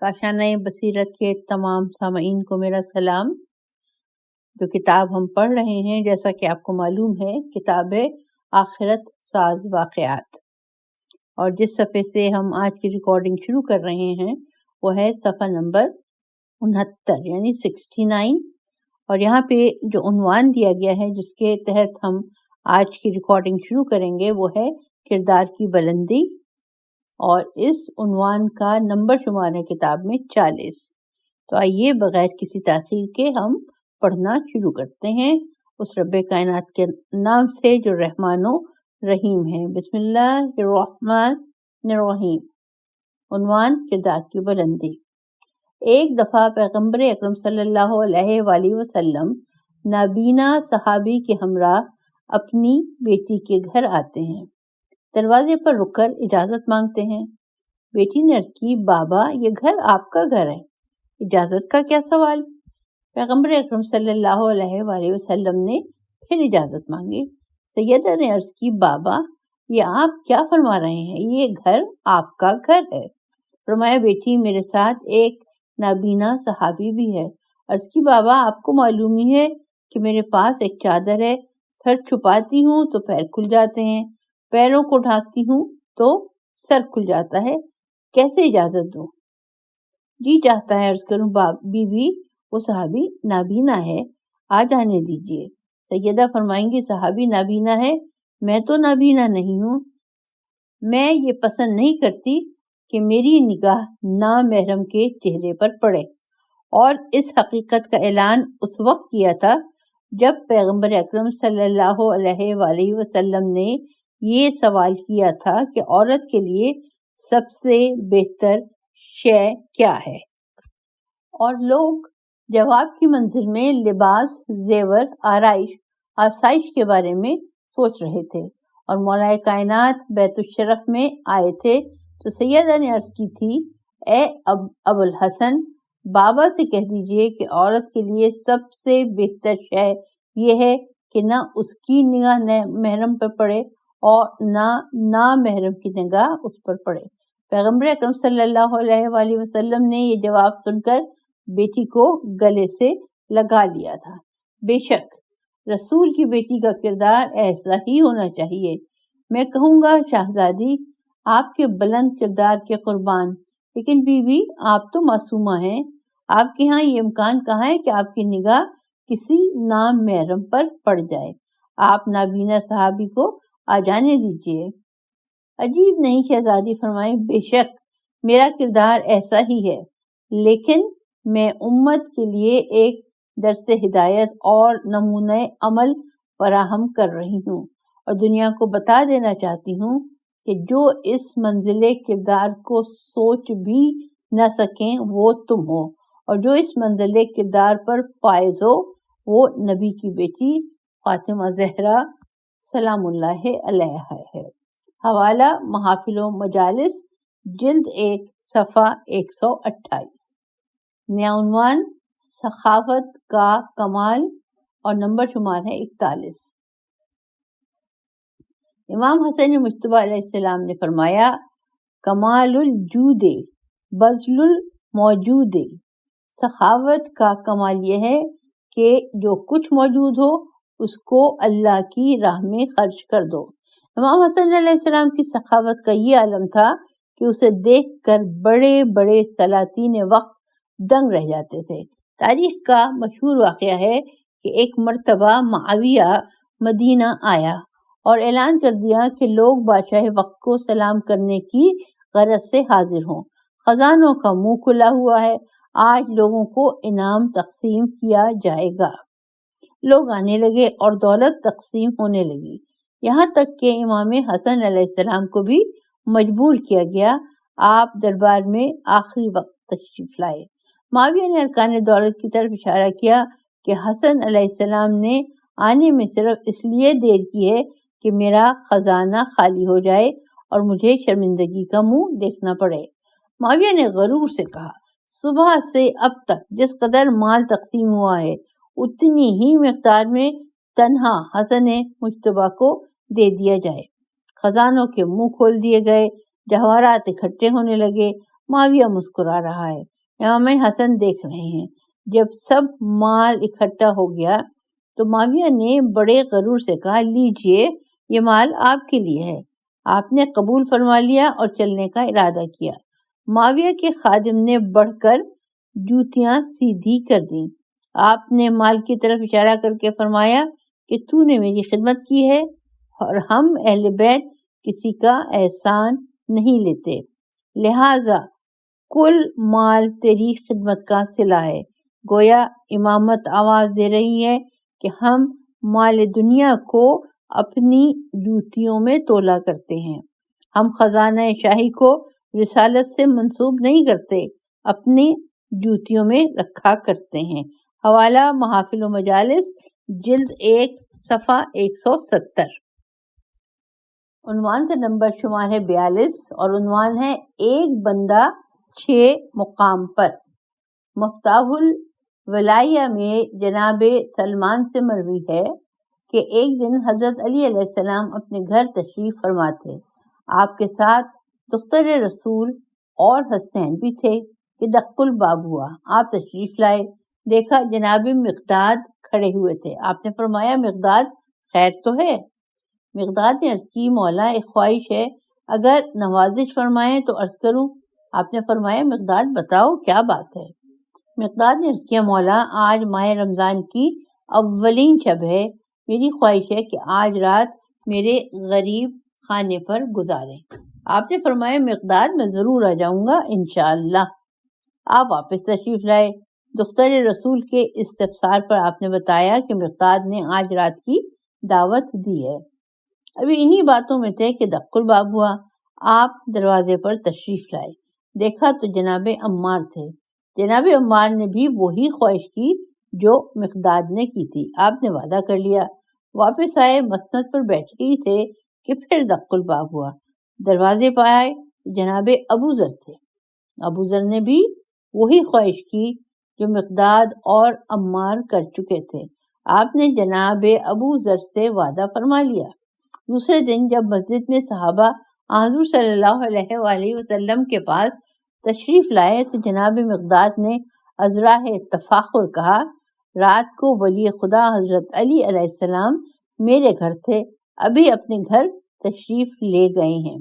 کاشانہ بصیرت کے تمام سامعین کو میرا سلام۔ جو کتاب ہم پڑھ رہے ہیں، جیسا کہ آپ کو معلوم ہے، کتاب ہے آخرت ساز واقعات، اور جس صفحے سے ہم آج کی ریکارڈنگ شروع کر رہے ہیں وہ ہے صفحہ نمبر 69 یعنی 69، اور یہاں پہ جو عنوان دیا گیا ہے جس کے تحت ہم آج کی ریکارڈنگ شروع کریں گے وہ ہے کردار کی بلندی، اور اس عنوان کا نمبر شمار ہے کتاب میں 40۔ تو آئیے بغیر کسی تاخیر کے ہم پڑھنا شروع کرتے ہیں اس رب کائنات کے نام سے جو رحمان و رحیم ہے۔ بسم اللہ الرحمن الرحیم۔ عنوان کردار کی بلندی۔ ایک دفعہ پیغمبر اکرم صلی اللہ علیہ وآلہ وسلم نابینا صحابی کے ہمراہ اپنی بیٹی کے گھر آتے ہیں۔ دروازے پر رک کر اجازت مانگتے ہیں۔ بیٹی نے عرض کی، بابا یہ گھر آپ کا گھر ہے، اجازت کا کیا سوال؟ پیغمبر اکرم صلی اللہ علیہ وآلہ وسلم نے پھر اجازت مانگی۔ سیدہ نے عرض کی، بابا یہ آپ کیا فرما رہے ہیں، یہ گھر آپ کا گھر ہے۔ فرمایا، بیٹی میرے ساتھ ایک نابینا صحابی بھی ہے۔ عرض کی، بابا آپ کو معلوم ہی ہے کہ میرے پاس ایک چادر ہے، سر چھپاتی ہوں تو پیر کھل جاتے ہیں، پیروں کو ڈھانکتی ہوں تو سر کھل جاتا ہے، کیسے اجازت دوں؟ جی چاہتا ہے عرض کروں بی بی وہ صحابی نابینا ہے، آ جانے دیجئے۔ سیدہ فرمائیں گی، صحابی نابینا ہے، میں تو نابینا نہیں ہوں، میں یہ پسند نہیں کرتی کہ میری نگاہ نامحرم کے چہرے پر پڑے۔ اور اس حقیقت کا اعلان اس وقت کیا تھا جب پیغمبر اکرم صلی اللہ علیہ وآلہ وسلم نے یہ سوال کیا تھا کہ عورت کے لیے سب سے بہتر شے کیا ہے، اور لوگ جواب کی منزل میں لباس، زیور، آسائش کے بارے میں سوچ رہے تھے، اور مولا کائنات بیت الشرف میں آئے تھے تو سیدہ نے عرض کی تھی، اے ابو الحسن، بابا سے کہہ دیجئے کہ عورت کے لیے سب سے بہتر شے یہ ہے کہ نہ اس کی نگاہ محرم پر پڑے اور نہ نامحرم کی نگاہ اس پر پڑے۔ پیغمبر اکرم صلی اللہ علیہ وآلہ وسلم نے یہ جواب سن کر بیٹی کو گلے سے لگا لیا تھا۔ بے شک رسول کی بیٹی کا کردار ایسا ہی ہونا چاہیے۔ میں کہوں گا شہزادی آپ کے بلند کردار کے قربان، لیکن بی بی آپ تو معصومہ ہیں، آپ کے ہاں یہ امکان کہاں ہے کہ آپ کی نگاہ کسی نامحرم پر پڑ جائے؟ آپ نابینا صحابی کو آ جانے دیجئے۔ عجیب نہیں شہزادی فرمائے، بے شک میرا کردار ایسا ہی ہے، لیکن میں امت کے لیے ایک درس ہدایت اور نمونہ عمل فراہم کر رہی ہوں، اور دنیا کو بتا دینا چاہتی ہوں کہ جو اس منزل کردار کو سوچ بھی نہ سکیں وہ تم ہو، اور جو اس منزل کردار پر فائز ہو وہ نبی کی بیٹی فاطمہ زہرا سلام اللہ علیہا ہے۔ حوالہ محافل و مجالس، جلد 1 صفحہ 128۔ نیا عنوان سخاوت کا کمال، اور نمبر شمار ہے 41۔ امام حسن مجتبیٰ علیہ السلام نے فرمایا، کمال الجود بذل الموجود۔ سخاوت کا کمال یہ ہے کہ جو کچھ موجود ہو اس کو اللہ کی راہ میں خرچ کر دو۔ امام حسن علیہ السلام کی سخاوت کا یہ عالم تھا کہ اسے دیکھ کر بڑے بڑے سلاطین وقت دنگ رہ جاتے تھے۔ تاریخ کا مشہور واقعہ ہے کہ ایک مرتبہ معاویہ مدینہ آیا اور اعلان کر دیا کہ لوگ بادشاہ وقت کو سلام کرنے کی غرض سے حاضر ہوں، خزانوں کا منہ کھلا ہوا ہے، آج لوگوں کو انعام تقسیم کیا جائے گا۔ لوگ آنے لگے اور دولت تقسیم ہونے لگی، یہاں تک کہ امام حسن علیہ السلام کو بھی مجبور کیا گیا آپ دربار میں آخری وقت تشریف لائے۔ معاویہ نے ارکان دولت کی طرف اشارہ کیا کہ حسن علیہ السلام نے آنے میں صرف اس لیے دیر کی ہے کہ میرا خزانہ خالی ہو جائے اور مجھے شرمندگی کا منہ دیکھنا پڑے۔ معاویہ نے غرور سے کہا، صبح سے اب تک جس قدر مال تقسیم ہوا ہے اتنی ہی مقدار میں تنہا حسن مجتبیٰ کو دے دیا جائے۔ خزانوں کے منہ کھول دیے گئے، جواہرات اکٹھے ہونے لگے۔ معاویہ مسکرا رہا ہے، امام حسن دیکھ رہے ہیں۔ جب سب مال اکٹھا ہو گیا تو معاویہ نے بڑے غرور سے کہا، لیجئے یہ مال آپ کے لیے ہے۔ آپ نے قبول فرما لیا اور چلنے کا ارادہ کیا۔ معاویہ کے خادم نے بڑھ کر جوتیاں سیدھی کر دیں۔ آپ نے مال کی طرف اشارہ کر کے فرمایا کہ تو نے میری خدمت کی ہے اور ہم اہل بیت کسی کا احسان نہیں لیتے، لہٰذا کل مال تیری خدمت کا صلہ ہے۔ گویا امامت آواز دے رہی ہے کہ ہم مال دنیا کو اپنی جوتیوں میں تولا کرتے ہیں، ہم خزانہ شاہی کو رسالت سے منسوب نہیں کرتے، اپنی جوتیوں میں رکھا کرتے ہیں۔ حوالہ محافل و مجالس، جلد 1 صفحہ 170۔ عنوان کا نمبر شمار ہے 42 اور عنوان ہے ایک بندہ 6 مقام پر۔ مفتاح الولایہ میں جناب سلمان سے مروی ہے کہ ایک دن حضرت علی علیہ السلام اپنے گھر تشریف فرما تھے۔ آپ کے ساتھ دختر رسول اور حسنین بھی تھے کہ دق الباب ہوا۔ آپ تشریف لائے، دیکھا جناب مقداد کھڑے ہوئے تھے۔ آپ نے فرمایا، مقداد خیر تو ہے؟ مقداد نے عرض کی، مولا ایک خواہش ہے، اگر نوازش فرمائیں تو عرض کروں۔ آپ نے فرمایا، مقداد بتاؤ کیا بات ہے؟ مقداد نے عرض کیا، مولا آج ماہ رمضان کی اولین شب ہے، میری خواہش ہے کہ آج رات میرے غریب خانے پر گزاریں۔ آپ نے فرمایا، مقداد میں ضرور آ جاؤں گا انشاءاللہ۔ آپ واپس تشریف لائے۔ دختر رسول کے استفسار پر آپ نے بتایا کہ مقداد نے آج رات کی دعوت دی ہے۔ ابھی انہی باتوں میں تھے کہ دق الباب ہوا۔ آپ دروازے پر تشریف لائے، دیکھا تو جناب عمار تھے۔ جناب عمار نے بھی وہی خواہش کی جو مقداد نے کی تھی۔ آپ نے وعدہ کر لیا۔ واپس آئے، مسند پر بیٹھ گئی تھے کہ پھر دق الباب ہوا۔ دروازے پر آئے، جناب ابو ذر تھے۔ ابو ذر نے بھی وہی خواہش کی جو مقداد اور عمار کر چکے تھے۔ آپ نے جناب ابو ذر سے وعدہ فرما لیا۔ دوسرے دن جب مسجد میں صحابہ حضور صلی اللہ علیہ وآلہ وسلم کے پاس تشریف لائے تو جناب مقداد نے ازراہ تفاخر کہا، رات کو ولی خدا حضرت علی علیہ السلام میرے گھر تھے، ابھی اپنے گھر تشریف لے گئے ہیں۔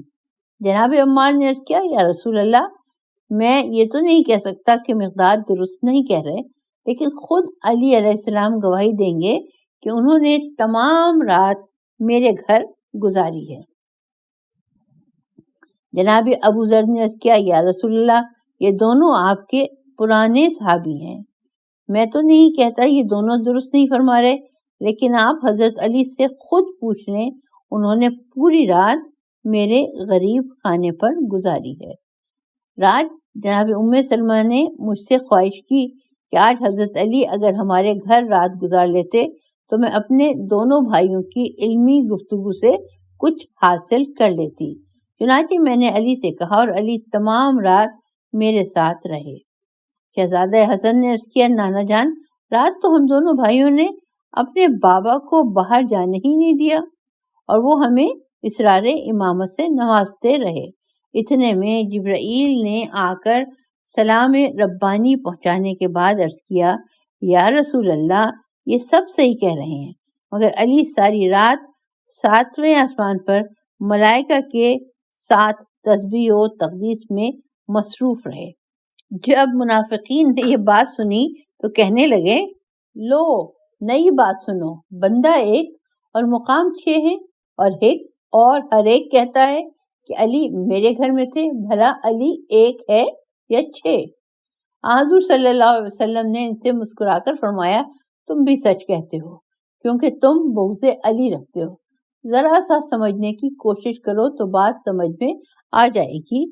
جناب عمار نے عرض کیا، یا رسول اللہ، میں یہ تو نہیں کہہ سکتا کہ مقداد درست نہیں کہہ رہے، لیکن خود علی علیہ السلام گواہی دیں گے کہ انہوں نے تمام رات میرے گھر گزاری ہے۔ جناب ابو ذر نے عرض کیا، یا رسول اللہ، یہ دونوں آپ کے پرانے صحابی ہیں، میں تو نہیں کہتا یہ دونوں درست نہیں فرما رہے، لیکن آپ حضرت علی سے خود پوچھ لیں، انہوں نے پوری رات میرے غریب خانے پر گزاری ہے۔ رات جناب ام سلمہ نے مجھ سے خواہش کی کہ آج حضرت علی اگر ہمارے گھر رات گزار لیتے تو میں اپنے دونوں بھائیوں کی علمی گفتگو سے کچھ حاصل کر لیتی۔ چنانچہ میں نے علی سے کہا اور علی تمام رات میرے ساتھ رہے۔ شہزادہ حسن نے عرض کیا، نانا جان، رات تو ہم دونوں بھائیوں نے اپنے بابا کو باہر جانے ہی نہیں دیا اور وہ ہمیں اسرار امامت سے نوازتے رہے۔ اتنے میں جبرائیل نے آ کر سلام ربانی پہنچانے کے بعد عرض کیا، یا رسول اللہ، یہ سب صحیح کہہ رہے ہیں، مگر علی ساری رات 7ویں آسمان پر ملائکہ کے ساتھ تسبیح و تقدیس میں مصروف رہے۔ جب منافقین نے یہ بات سنی تو کہنے لگے، لو نئی بات سنو، بندہ ایک اور مقام 6 ہیں، اور ہر ایک کہتا ہے کہ علی میرے گھر میں تھے، بھلا علی ایک ہے یا 6؟ حضور صلی اللہ علیہ وسلم نے ان سے مسکرا کر فرمایا، تم بھی سچ کہتے ہو کیونکہ تم بغض علی رکھتے ہو۔ ذرا سا سمجھنے کی کوشش کرو تو بات سمجھ میں آ جائے گی،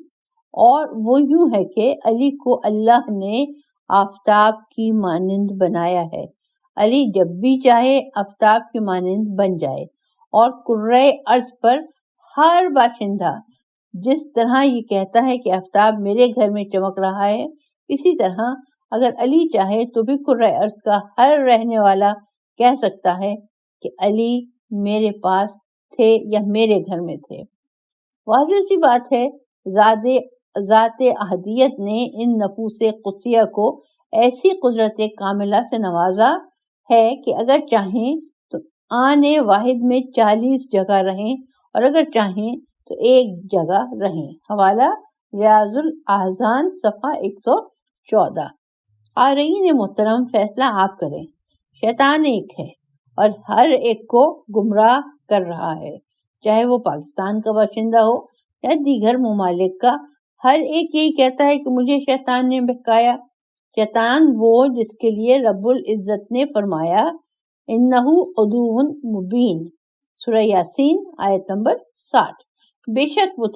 اور وہ یوں ہے کہ علی کو اللہ نے آفتاب کی مانند بنایا ہے۔ علی جب بھی چاہے آفتاب کی مانند بن جائے، اور کرۂ ارض پر ہر باشندہ جس طرح یہ کہتا ہے کہ آفتاب میرے گھر میں چمک رہا ہے، اسی طرح اگر علی چاہے تو بھی کرۂ ارض کا ہر رہنے والا کہہ سکتا ہے کہ علی میرے پاس تھے یا میرے گھر میں تھے۔ واضح سی بات ہے، ذات ذات احدیت نے ان نفوس قدسیہ کو ایسی قدرت کاملہ سے نوازا ہے کہ اگر چاہیں تو آن واحد میں 40 جگہ رہیں اور اگر چاہیں تو ایک جگہ رہیں۔ حوالہ ریاض الاحزان صفحہ 114۔ قارئین محترم، فیصلہ آپ کریں۔ شیطان ایک ہے اور ہر ایک کو گمراہ کر رہا ہے، چاہے وہ پاکستان کا باشندہ ہو یا دیگر ممالک کا۔ ہر ایک یہی کہتا ہے کہ مجھے شیطان نے بہکایا۔ شیطان وہ جس کے لیے رب العزت نے فرمایا انہو عدو مبین، سورہ یاسین آیت نمبر 60۔ بے شک وہ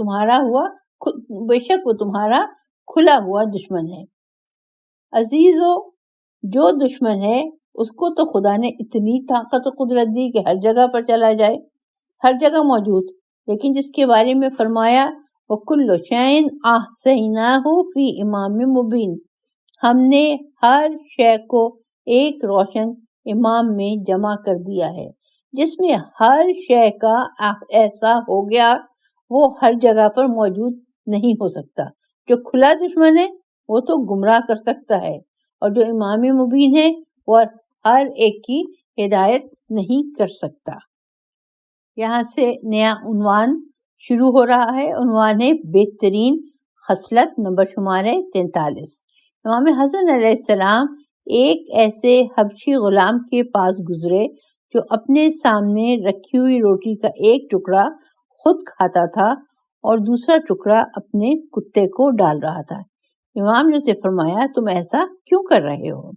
تمہارا کھلا ہوا دشمن ہے۔ عزیزو، جو دشمن ہے اس کو تو خدا نے اتنی طاقت و قدرت دی کہ ہر جگہ پر چلا جائے، ہر جگہ موجود، لیکن جس کے بارے میں فرمایا وَكُلُّ شَيْءٍ أَحْصَيْنَاهُ فِي إِمَامٍ مُبِينٍ، ہم نے ہر شے کو ایک روشن امام میں جمع کر دیا ہے، جس میں ہر شے کا احصاء ہو گیا، وہ ہر جگہ پر موجود نہیں ہو سکتا۔ جو کھلا دشمن ہے وہ تو گمراہ کر سکتا ہے، اور جو امام مبین ہے وہ ہر ایک کی ہدایت نہیں کر سکتا۔ یہاں سے نیا عنوان شروع ہو رہا ہے۔ عنوان ہے بہترین خصلت، نمبر شمار ہے 43۔ امام حسن علیہ السلام ایک ایسے حبشی غلام کے پاس گزرے جو اپنے سامنے رکھی ہوئی روٹی کا ایک ٹکڑا خود کھاتا تھا اور دوسرا ٹکڑا اپنے کتے کو ڈال رہا تھا۔ امام نے اسے فرمایا تم ایسا کیوں کر رہے ہو؟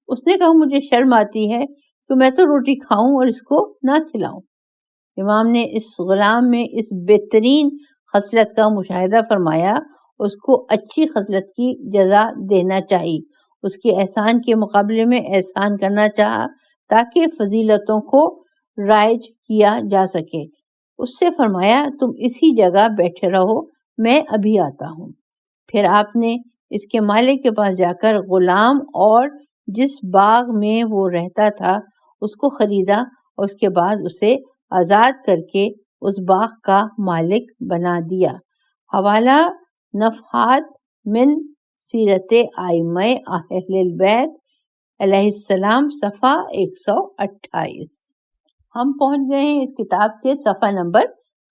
اس نے کہا مجھے شرم آتی ہے کہ میں تو روٹی کھاؤں اور اس کو نہ کھلاؤں۔ امام نے اس غلام میں اس بہترین خصلت کا مشاہدہ فرمایا، اس کو اچھی خصلت کی جزا دینا چاہیے، اس کے احسان کے مقابلے میں احسان کرنا چاہا تاکہ فضیلتوں کو رائج کیا جا سکے۔ اس سے فرمایا تم اسی جگہ بیٹھے رہو، میں ابھی آتا ہوں۔ پھر آپ نے اس کے مالک کے پاس جا کر غلام اور جس باغ میں وہ رہتا تھا اس کو خریدا اور اس کے بعد اسے آزاد کر کے اس باغ کا مالک بنا دیا۔ حوالہ نفحات من سیرت ائمہ اہل البیت علیہ السلام صفحہ 128۔ ہم پہنچ گئے ہیں اس کتاب کے صفحہ نمبر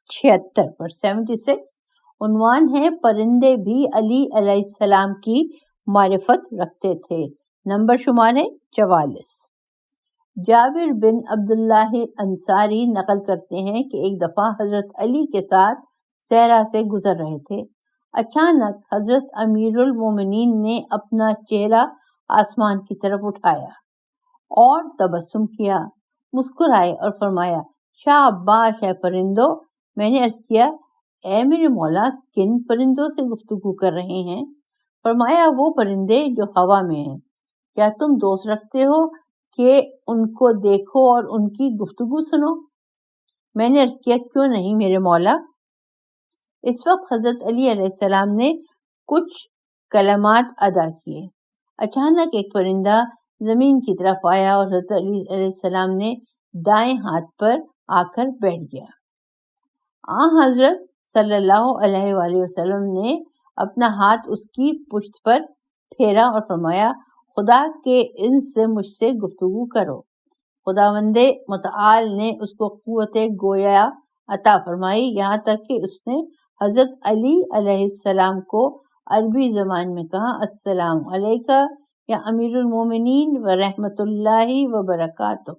76 پر، 76۔ عنوان ہے پرندے بھی علی علیہ السلام کی معرفت رکھتے تھے، نمبر شمار ہے 44۔ جابر بن عبداللہ انصاری نقل کرتے ہیں کہ ایک دفعہ حضرت علی کے ساتھ صحرا سے گزر رہے تھے۔ اچانک حضرت امیر المومنین نے اپنا چہرہ آسمان کی طرف اٹھایا اور تبسم کیا، مسکرائے اور فرمایا شاباش اے پرندو۔ میں نے عرض کیا اے میرے مولا کن پرندوں سے گفتگو کر رہے ہیں؟ فرمایا وہ پرندے جو ہوا میں ہیں۔ کیا تم دوست رکھتے ہو کہ ان کو دیکھو اور ان کی گفتگو سنو؟ میں نے عرض کیا کیوں نہیں میرے مولا۔ اس وقت حضرت علی علیہ السلام نے کچھ کلمات ادا کیے۔ اچانک ایک پرندہ زمین کی طرف آیا اور حضرت علی علیہ السلام نے دائیں ہاتھ پر آ کر بیٹھ گیا۔ حضرت صلی اللہ علیہ وآلہ وسلم نے اپنا ہاتھ اس کی پشت پر پھیرا اور فرمایا خدا کے اذن سے مجھ سے گفتگو کرو۔ خداوند متعال نے اس کو قوت گویا عطا فرمائی، یہاں تک کہ اس نے حضرت علی علیہ السلام کو عربی زبان میں کہا السلام علیکہ یا امیر المومنین و رحمت اللہ وبرکاتہ۔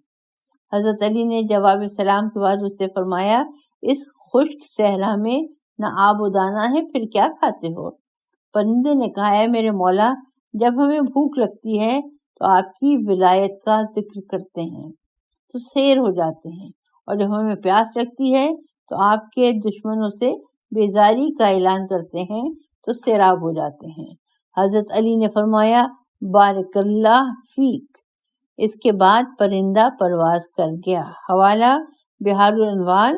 حضرت علی نے جواب سلام کے بعد اس سے فرمایا اس خشک صحرا میں نہ آب و دانہ ہے، پھر کیا کھاتے ہو؟ پرندے نے کہا اے میرے مولا جب ہمیں بھوک لگتی ہے تو آپ کی ولایت کا ذکر کرتے ہیں تو سیر ہو جاتے ہیں، اور جب ہمیں پیاس لگتی ہے تو آپ کے دشمنوں سے بیزاری کا اعلان کرتے ہیں تو سیراب ہو جاتے ہیں۔ حضرت علی نے فرمایا بارک اللہ فیک۔ اس کے بعد پرندہ پرواز کر گیا۔ حوالہ بحار الانوار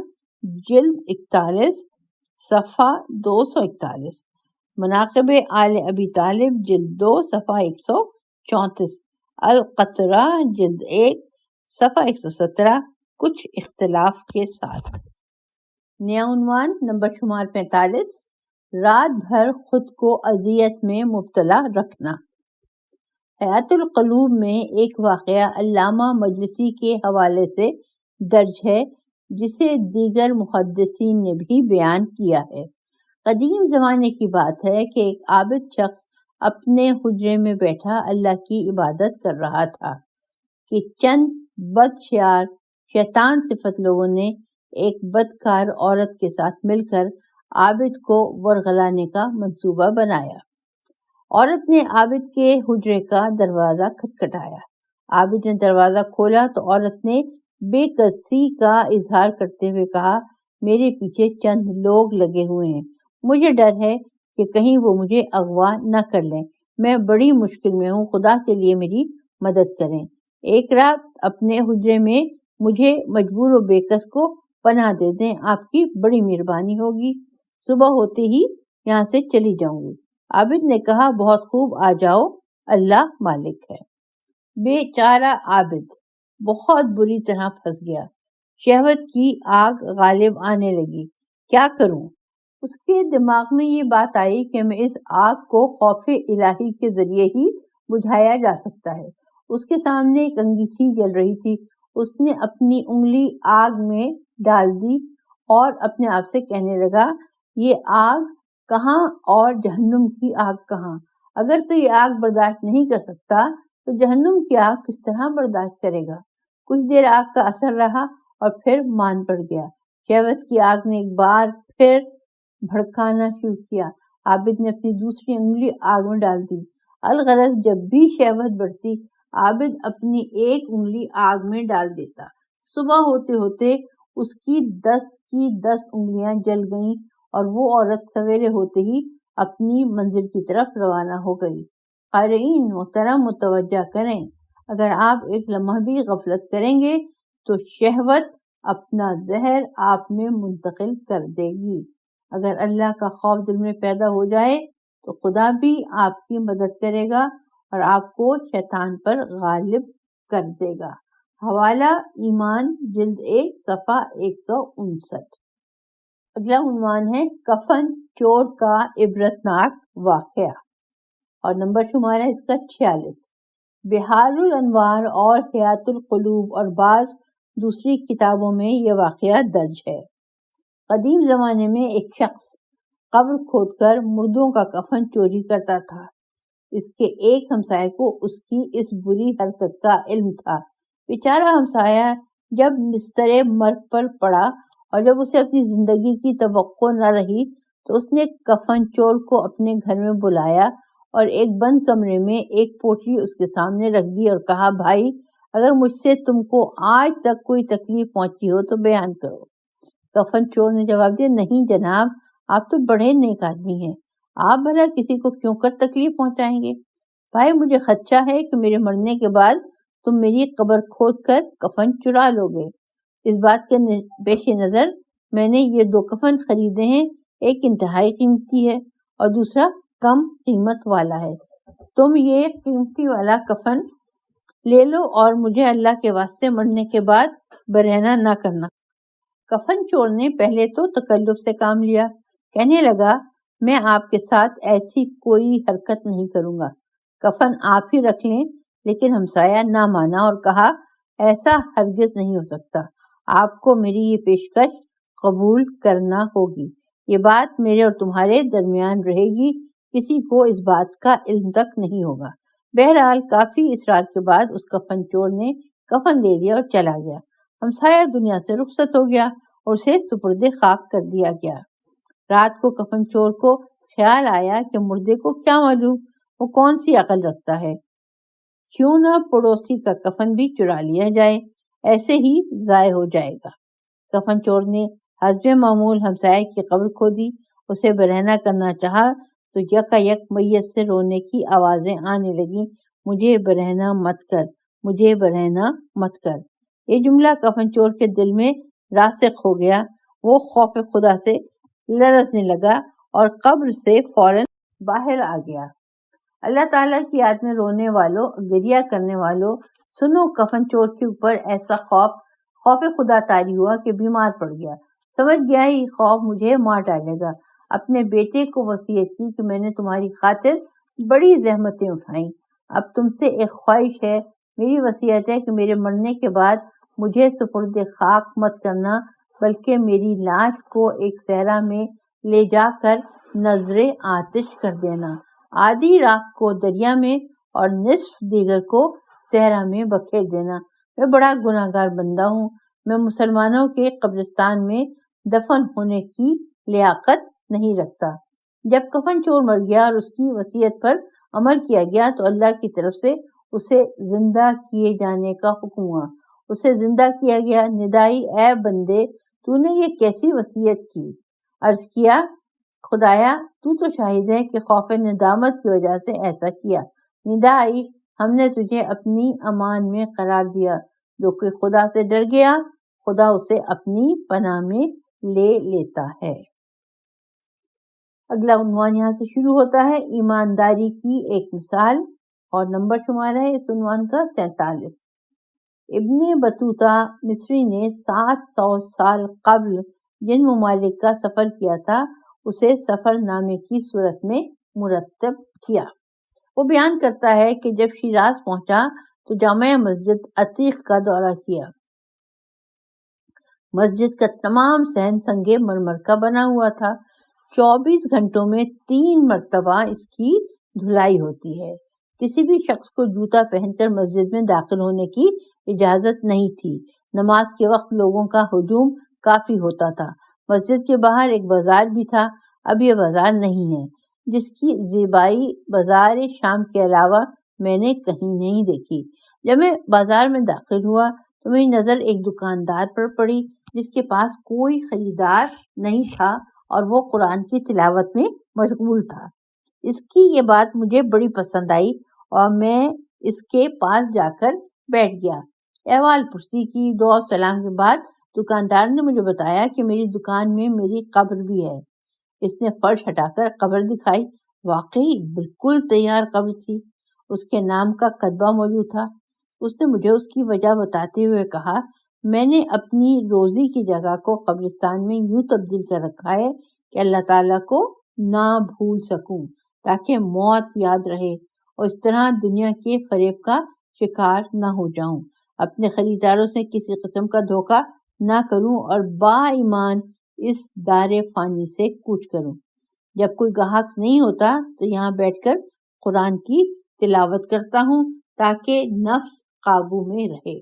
جلد 41 صفحہ 241، مناقب آل ابی طالب جلد 2 صفحہ 134، القطرہ جلد 1 صفحہ 117، کچھ اختلاف کے ساتھ۔ نیا عنوان نمبر شمار 45۔ رات بھر خود کو اذیت میں مبتلا رکھنا۔ حیات القلوب میں ایک واقعہ علامہ مجلسی کے حوالے سے درج ہے جسے دیگر محدثین نے بھی بیان کیا ہے۔ قدیم زمانے کی بات ہے کہ ایک عابد شخص اپنے حجرے میں بیٹھا اللہ کی عبادت کر رہا تھا کہ چند بدشیار شیطان صفت لوگوں نے ایک بدکار عورت کے ساتھ مل کر عابد کو ورغلانے کا منصوبہ بنایا۔ عورت نے عابد کے حجرے کا دروازہ کھٹکھٹایا۔ عابد نے دروازہ کھولا تو عورت نے بے کسی کا اظہار کرتے ہوئے کہا، میرے پیچھے چند لوگ لگے ہوئے ہیں، مجھے ڈر ہے کہ کہیں وہ مجھے اغوا نہ کر لیں، میں بڑی مشکل میں ہوں، خدا کے لیے میری مدد کریں، ایک رات اپنے حجرے میں مجھے مجبور و بےکس کو پناہ دے دیں، آپ کی بڑی مہربانی ہوگی، صبح ہوتے ہی یہاں سے چلی جاؤں گی۔ عابد نے کہا، بہت خوب، آ جاؤ، اللہ مالک ہے۔ بیچارہ عابد بہت بری طرح پھنس گیا، شہوت کی آگ غالب آنے لگی، کیا کروں؟ اس کے دماغ میں یہ بات آئی کہ میں اس آگ کو خوف الہی کے ذریعے ہی بجھایا جا سکتا ہے۔ اس کے سامنے ایک انگیٹھی جل رہی تھی، اس نے اپنی انگلی آگ میں ڈال دی اور اپنے آپ سے کہنے لگا، یہ آگ کہاں اور جہنم کی آگ کہاں؟ اگر تو یہ آگ برداشت نہیں کر سکتا تو جہنم کی آگ کس طرح برداشت کرے گا؟ کچھ دیر آگ کا اثر رہا اور پھر مان پڑ گیا۔ شہوت کی آگ نے ایک بار پھر بھڑکانا شروع کیا۔ عابد نے اپنی دوسری انگلی آگ میں ڈال دی۔ الغرض جب بھی شہوت بڑھتی، عابد اپنی ایک انگلی آگ میں ڈال دیتا۔ صبح ہوتے ہوتے اس کی 10 انگلیاں جل گئیں اور وہ عورت سویرے ہوتے ہی اپنی منزل کی طرف روانہ ہو گئی۔ قارئین محترم متوجہ کریں، اگر آپ ایک لمحہ بھی غفلت کریں گے تو شہوت اپنا زہر آپ میں منتقل کر دے گی۔ اگر اللہ کا خوف دل میں پیدا ہو جائے تو خدا بھی آپ کی مدد کرے گا اور آپ کو شیطان پر غالب کر دے گا۔ حوالہ ایمان جلد 1 صفحہ 159۔ اگلا عنوان ہے کفن چور کا عبرتناک واقعہ اور نمبر شمار ہے اس کا 46۔ بحار الانوار اور حیات القلوب اور بعض دوسری کتابوں میں یہ واقعہ درج ہے۔ قدیم زمانے میں ایک شخص قبر کھود کر مردوں کا کفن چوری کرتا تھا۔ اس کے ایک ہمسائے کو اس کی اس بری حرکت کا علم تھا۔ بیچارہ ہمسایہ جب بستر مرگ پر پڑا اور جب اسے اپنی زندگی کی توقع نہ رہی تو اس نے کفن چور کو اپنے گھر میں بلایا اور ایک بند کمرے میں ایک پوٹلی اس کے سامنے رکھ دی اور کہا، بھائی، اگر مجھ سے تم کو آج تک کوئی تکلیف پہنچی ہو تو بیان کرو۔ کفن چور نے جواب دیا، نہیں جناب، آپ تو بڑے نیک آدمی ہیں، آپ بھلا کسی کو کیوں کر تکلیف پہنچائیں گے؟ بھائی، مجھے خدشہ ہے کہ میرے مرنے کے بعد تم میری قبر کھود کر کفن چرا لو گے۔ اس بات کے پیش نظر میں نے یہ 2 کفن خریدے ہیں، ایک انتہائی قیمتی ہے اور دوسرا کم قیمت والا ہے، تم یہ قیمتی والا کفن لے لو اور مجھے اللہ کے واسطے مرنے کے بعد برہنہ نہ کرنا۔ کفن چور نے پہلے تو تکلف سے کام لیا، کہنے لگا، میں آپ کے ساتھ ایسی کوئی حرکت نہیں کروں گا، کفن آپ ہی رکھ لیں۔ لیکن ہمسایہ نہ مانا اور کہا، ایسا ہرگز نہیں ہو سکتا، آپ کو میری یہ پیشکش قبول کرنا ہوگی، یہ بات میرے اور تمہارے درمیان رہے گی، کسی کو اس بات کا علم تک نہیں ہوگا۔ بہرحال کافی اصرار کے بعد اس کفن چور نے کفن لے لیا اور چلا گیا۔ ہمسایہ دنیا سے رخصت ہو گیا اور اسے سپرد خاک کر دیا گیا۔ رات کو کفن چور کو خیال آیا کہ مردے کو کیا معلوم وہ کون سی عقل رکھتا ہے، کیوں نہ پڑوسی کا کفن بھی چرا لیا جائے، ایسے ہی ضائع ہو جائے گا۔ کفن چور نے حسب معمول ہمسائے کی قبر کھودی، اسے برہنہ کرنا چاہا تو یکایک میت سے رونے کی آوازیں آنے لگیں، مجھے برہنہ مت کر، مجھے برہنہ مت کر۔ یہ جملہ کفن چور کے دل میں راسخ ہو گیا، وہ خوف خدا سے لرزنے لگا اور قبر سے فوراً باہر آ گیا۔ اللہ تعالیٰ کی یاد میں رونے والوں، گریہ کرنے والوں، سنو، کفن چور کے اوپر ایسا خوف خدا طاری ہوا کہ بیمار پڑ گیا، سمجھ گیا یہ خوف مجھے مار ڈالے گا، اپنے بیٹے کو وصیت کی کہ میں نے تمہاری خاطر بڑی زحمتیں اٹھائیں، اب تم سے ایک خواہش ہے، میری وصیت ہے کہ میرے مرنے کے بعد مجھے سپرد خاک مت کرنا، بلکہ میری لاش کو ایک صحرا میں لے جا کر نذر آتش کر دینا، آدھی راکھ کو دریا میں اور نصف دیگر کو صحرا میں بکھیر دینا۔ میں بڑا گناہگار بندہ ہوں، میں مسلمانوں کے قبرستان میں دفن ہونے کی لیاقت نہیں رکھتا۔ جب کفن چور مر گیا اور اس کی وصیت پر عمل کیا گیا تو اللہ کی طرف سے اسے زندہ کیے جانے کا حکم ہوا۔ اسے زندہ کیا گیا، ندائی اے بندے تو نے یہ کیسی وصیت کی؟ عرض کیا خدایا تو شاہد ہے کہ خوف ندامت کی وجہ سے ایسا کیا۔ ندا آئی ہم نے تجھے اپنی امان میں قرار دیا، جو کہ خدا سے ڈر گیا خدا اسے اپنی پناہ میں لے لیتا ہے۔ اگلا عنوان یہاں سے شروع ہوتا ہے، ایمانداری کی ایک مثال، اور نمبر شمار ہے اس عنوان کا 47۔ ابن بطوطہ مصری نے 700 سال قبل جن ممالک کا سفر کیا تھا اسے سفر نامے کی صورت میں مرتب کیا۔ وہ بیان کرتا ہے کہ جب شیراز پہنچا تو جامع مسجد عتیق کا دورہ کیا۔ مسجد کا تمام صحن سنگ مرمر کا بنا ہوا تھا، 24 گھنٹوں میں 3 مرتبہ اس کی دھلائی ہوتی ہے۔ کسی بھی شخص کو جوتا پہن کر مسجد میں داخل ہونے کی اجازت نہیں تھی۔ نماز کے وقت لوگوں کا ہجوم کافی ہوتا تھا۔ مسجد کے باہر ایک بازار بھی تھا، اب یہ بازار نہیں ہے، جس کی زیبائی بازار شام کے علاوہ میں نے کہیں نہیں دیکھی۔ جب میں بازار میں داخل ہوا تو میری نظر ایک دکاندار پر پڑی جس کے پاس کوئی خریدار نہیں تھا اور وہ قرآن کی تلاوت میں مشغول تھا۔ اس کی یہ بات مجھے بڑی پسند آئی اور میں اس کے پاس جا کر بیٹھ گیا۔ احوال پرسی کی، دعا سلام کے بعد دکاندار نے مجھے بتایا کہ میری دکان میں میری قبر بھی ہے۔ اس نے فرش ہٹا کر قبر دکھائی، واقعی بالکل تیار قبر تھی، اس کے نام کا کتبہ موجود تھا۔ اس نے مجھے اس کی وجہ بتاتے ہوئے کہا، میں نے اپنی روزی کی جگہ کو قبرستان میں یوں تبدیل کر رکھا ہے کہ اللہ تعالیٰ کو نہ بھول سکوں، تاکہ موت یاد رہے اور اس طرح دنیا کے فریب کا شکار نہ ہو جاؤں، اپنے خریداروں سے کسی قسم کا دھوکہ نہ کروں اور با ایمان اس دار فانی سے کوچ کروں۔ جب کوئی گاہک نہیں ہوتا تو یہاں بیٹھ کر قرآن کی تلاوت کرتا ہوں تاکہ نفس قابو میں رہے۔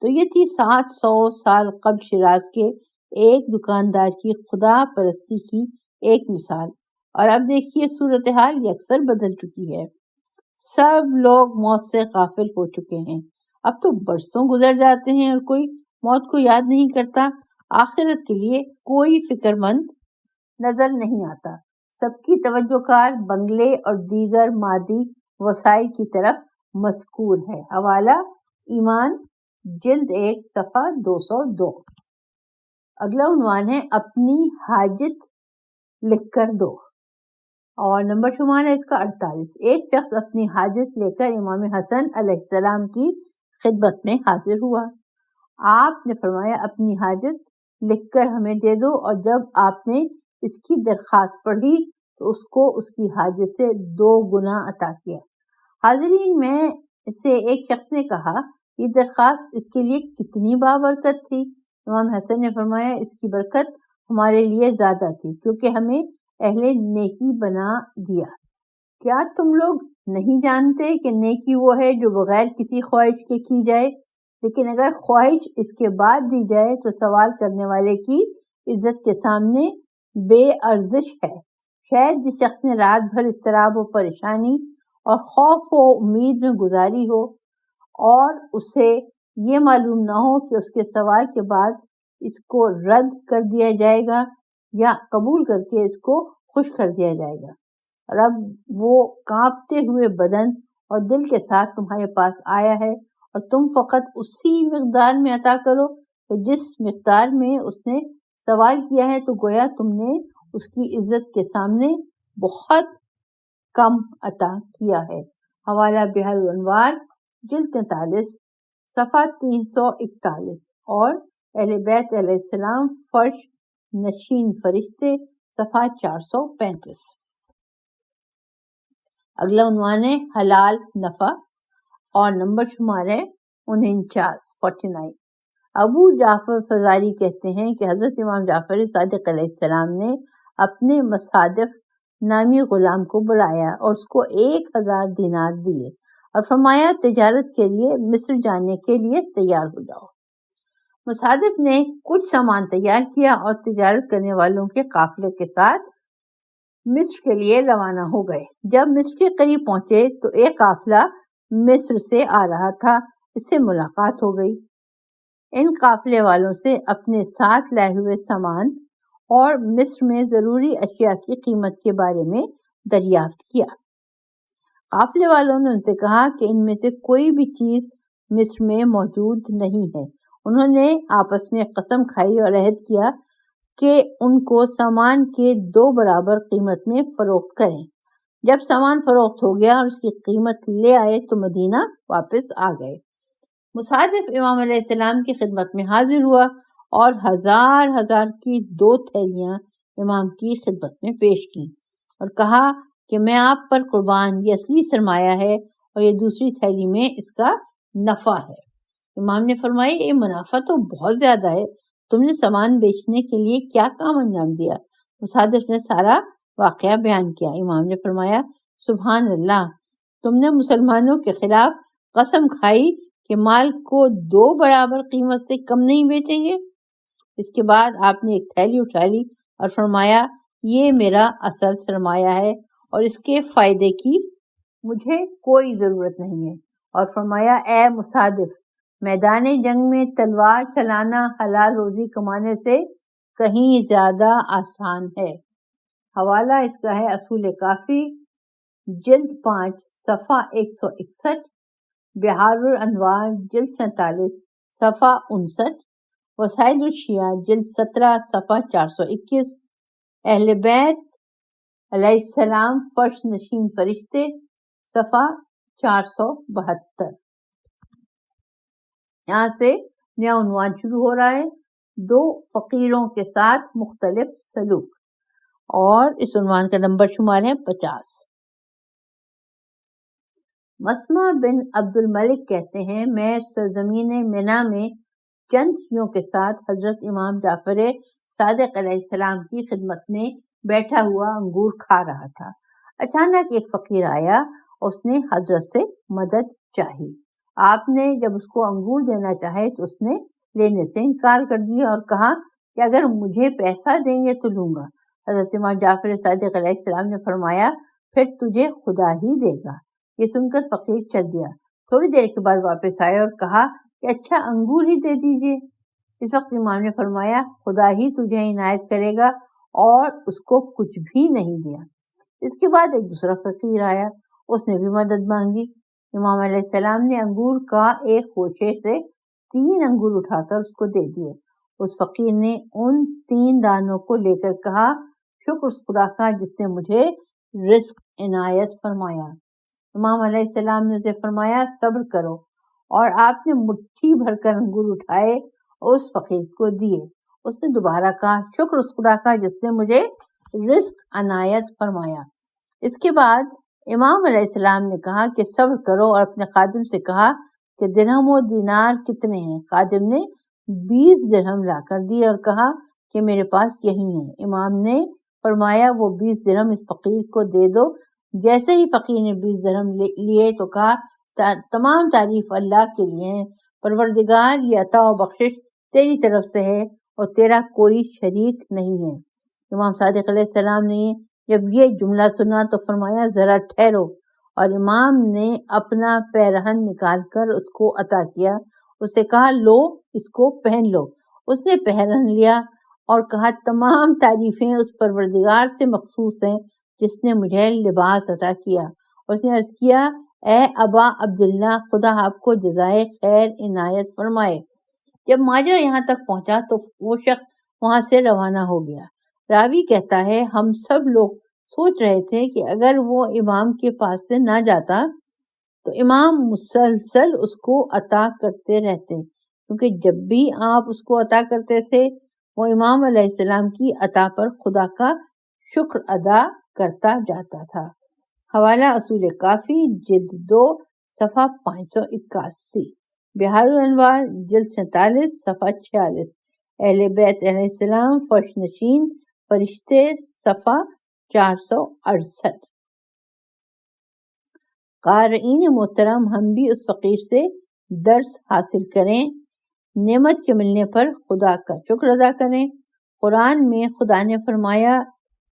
تو یہ تھی 700 سال قبل شیراز کے ایک دکاندار کی خدا پرستی کی ایک مثال۔ اور اب دیکھیے صورتحال یکسر بدل چکی ہے، سب لوگ موت سے غافل ہو چکے ہیں۔ اب تو برسوں گزر جاتے ہیں اور کوئی موت کو یاد نہیں کرتا، آخرت کے لیے کوئی فکر مند نظر نہیں آتا، سب کی توجہ کار بنگلے اور دیگر مادی وسائل کی طرف مذکور ہے۔ حوالہ ایمان جلد 1 صفحہ 202۔ اگلا عنوان ہے اپنی حاجت لکھ کر دو، اور نمبر شمار ہے اس کا 48۔ ایک شخص اپنی حاجت لے کر امام حسن علیہ السلام کی خدمت میں حاضر ہوا۔ آپ نے فرمایا اپنی حاجت لکھ کر ہمیں دے دو، اور جب آپ نے اس کی درخواست پڑھی تو اس کو اس کی حاجت سے 2 گنا عطا کیا۔ حاضرین میں سے ایک شخص نے کہا یہ درخواست اس کے لیے کتنی بابرکت تھی؟ امام حسن نے فرمایا اس کی برکت ہمارے لیے زیادہ تھی کیونکہ ہمیں اہل نیکی بنا دیا۔ کیا تم لوگ نہیں جانتے کہ نیکی وہ ہے جو بغیر کسی خواہش کے کی جائے، لیکن اگر خواہش اس کے بعد دی جائے تو سوال کرنے والے کی عزت کے سامنے بے ارزش ہے۔ شاید جس شخص نے رات بھر اضطراب و پریشانی اور خوف و امید میں گزاری ہو اور اسے یہ معلوم نہ ہو کہ اس کے سوال کے بعد اس کو رد کر دیا جائے گا یا قبول کر کے اس کو خوش کر دیا جائے گا، اور اب وہ کانپتے ہوئے بدن اور دل کے ساتھ تمہارے پاس آیا ہے اور تم فقط اسی مقدار میں عطا کرو کہ جس مقدار میں اس نے سوال کیا ہے، تو گویا تم نے اس کی عزت کے سامنے بہت کم عطا کیا ہے۔ حوالہ بحر الانوار جلد 43 صفحہ 341، اور اہل بیت علیہ السلام فرش نشین فرشتے صفحہ 435۔ اگلا عنوان ہے حلال نفع اور نمبر شمار ہے 49۔ ابو جعفر فزاری کہتے ہیں کہ حضرت امام جعفر صادق علیہ السلام نے اپنے مصادف نامی غلام کو بلایا اور اس کو 1000 دینار دیے اور فرمایا تجارت کے لیے مصر جانے کے لیے تیار ہو جاؤ۔ مصادف نے کچھ سامان تیار کیا اور تجارت کرنے والوں کے قافلے کے ساتھ مصر کے لیے روانہ ہو گئے۔ جب مصر کے قریب پہنچے تو ایک قافلہ مصر سے آ رہا تھا، اس سے ملاقات ہو گئی۔ ان قافلے والوں سے اپنے ساتھ لائے ہوئے سامان اور مصر میں ضروری اشیاء کی قیمت کے بارے میں دریافت کیا۔ قافلے والوں نے ان سے کہا کہ ان میں سے کوئی بھی چیز مصر میں موجود نہیں ہے۔ انہوں نے آپس میں قسم کھائی اور عہد کیا کہ ان کو سامان کے 2 برابر قیمت میں فروخت کریں۔ جب سامان فروخت ہو گیا اور اس کی قیمت لے آئے تو مدینہ واپس آ گئے۔ مصادف امام علیہ السلام کی خدمت میں حاضر ہوا اور 1000 کی 2 تھیلیاں امام کی خدمت میں پیش کی اور کہا کہ میں آپ پر قربان، یہ اصلی سرمایہ ہے اور یہ دوسری تھیلی میں اس کا نفع ہے۔ امام نے فرمایا یہ منافع تو بہت زیادہ ہے، تم نے سامان بیچنے کے لیے کیا کام انجام دیا؟ مصادف نے سارا واقعہ بیان کیا۔ امام نے فرمایا سبحان اللہ، تم نے مسلمانوں کے خلاف قسم کھائی کہ مال کو 2 برابر قیمت سے کم نہیں بیچیں گے۔ اس کے بعد آپ نے ایک تھیلی اٹھا لی اور فرمایا یہ میرا اصل سرمایہ ہے اور اس کے فائدے کی مجھے کوئی ضرورت نہیں ہے، اور فرمایا اے مصادف، میدان جنگ میں تلوار چلانا حلال روزی کمانے سے کہیں زیادہ آسان ہے۔ حوالہ اس کا ہے اصول کافی، جلد 5 صفحہ 161، بحار الانوار جلد 47 صفحہ 59، وسائل الشیعہ جلد 17 صفحہ 421، اہل بیت علیہ السلام فرش نشین فرشتے صفحہ 472۔ یہاں سے نیا عنوان شروع ہو رہا ہے، 2 فقیروں کے ساتھ مختلف سلوک، اور اس عنوان کا نمبر شمار ہے 50۔ مسمع بن عبد الملک کہتے ہیں میں سرزمین منا میں چند شیعوں کے ساتھ حضرت امام جعفر صادق علیہ السلام کی خدمت میں بیٹھا ہوا انگور کھا رہا تھا۔ اچانک ایک فقیر آیا، اس نے حضرت سے مدد چاہی۔ آپ نے جب اس کو انگور دینا چاہے تو اس نے لینے سے انکار کر دیا اور کہا کہ اگر مجھے پیسہ دیں گے تو لوں گا۔ حضرت امام جعفر صادق علیہ السلام نے فرمایا پھر تجھے خدا ہی دے گا۔ یہ سن کر فقیر چل دیا۔ تھوڑی دیر کے بعد واپس آیا اور کہا کہ اچھا انگور ہی دے دیجیے۔ اس وقت امام نے فرمایا خدا ہی تجھے عنایت کرے گا، اور اس کو کچھ بھی نہیں دیا۔ اس کے بعد ایک دوسرا فقیر آیا، اس نے بھی مدد مانگی۔ امام علیہ السلام نے انگور کا ایک خوشے سے 3 انگور اٹھا کر اس کو دے دیے۔ اس فقیر نے ان 3 دانوں کو لے کر کہا شکر اس خدا کا جس نے مجھے رزق عنایت فرمایا۔ امام علیہ السلام نے اسے فرمایا صبر کرو، اور آپ نے مٹھی بھر کر انگور اٹھائے اور اس فقیر کو دیے۔ اس نے دوبارہ کہا شکر اس خدا کا جس نے مجھے رزق عنایت فرمایا۔ اس کے بعد امام علیہ السلام نے کہا کہ صبر کرو، اور اپنے خادم سے کہا کہ درہم و دینار کتنے ہیں؟ خادم نے 20 درہم لا کر دیے اور کہا کہ میرے پاس یہی ہیں۔ امام نے فرمایا وہ 20 درہم اس فقیر کو دے دو۔ جیسے ہی فقیر نے 20 درہم لیے تو کہا تمام تعریف اللہ کے لیے ہیں، پروردگار یہ عطا و بخشش تیری طرف سے ہے اور تیرا کوئی شریک نہیں ہے۔ امام صادق علیہ السلام نے جب یہ جملہ سنا تو فرمایا ذرا ٹھہرو، اور امام نے اپنا پیرہن نکال کر اس کو عطا کیا۔ اسے کہا لو اس کو پہن لو۔ اس نے پہن لیا اور کہا تمام تعریفیں اس پروردگار سے مخصوص ہیں جس نے مجھے لباس عطا کیا۔ اس نے عرض کیا اے ابا عبداللہ، خدا آپ کو جزائے خیر عنایت فرمائے۔ جب ماجرا یہاں تک پہنچا تو وہ شخص وہاں سے روانہ ہو گیا۔ راوی کہتا ہے ہم سب لوگ سوچ رہے تھے کہ اگر وہ امام کے پاس سے نہ جاتا تو امام مسلسل اس کو عطا کرتے رہتے، کیونکہ جب بھی آپ اس کو عطا کرتے تھے وہ امام علیہ السلام کی عطا پر خدا کا شکر ادا کرتا جاتا تھا۔ حوالہ اصول کافی جلد 2 صفحہ 581، بہار الانوار جلد 47 صفحہ 46، اہل بیت علیہ السلام فرش نشین فرشتے صفحہ 468۔ قارئین محترم، ہم بھی اس فقیر سے درس حاصل کریں، نعمت کے ملنے پر خدا کا شکر ادا کریں۔ قرآن میں خدا نے فرمایا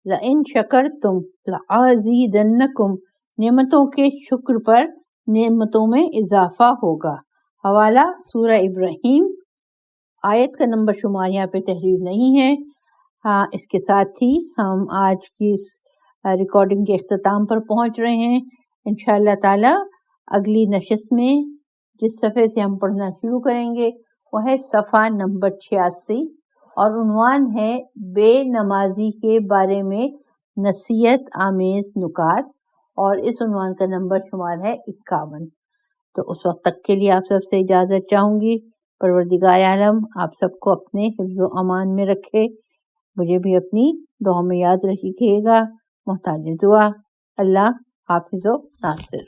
لَإِن شَكَرْتُمْ لَأَزِيدَنَّكُمْ، نعمتوں کے شکر پر نعمتوں میں اضافہ ہوگا۔ حوالہ سورہ ابراہیم، آیت کا نمبر شمار یہاں پہ تحریر نہیں ہے۔ اس کے ساتھ ہی ہم آج کی اس ریکارڈنگ کے اختتام پر پہنچ رہے ہیں۔ انشاءاللہ تعالی اگلی نشست میں جس صفحے سے ہم پڑھنا شروع کریں گے وہ ہے صفحہ نمبر 86 اور عنوان ہے بے نمازی کے بارے میں نصیحت آمیز نکات، اور اس عنوان کا نمبر شمار ہے 51۔ تو اس وقت تک کے لیے آپ سب سے اجازت چاہوں گی۔ پروردگار عالم آپ سب کو اپنے حفظ و امان میں رکھے، مجھے بھی اپنی دعا میں یاد رکھیے گا۔ محتاج دعا، اللہ حافظ و ناصر۔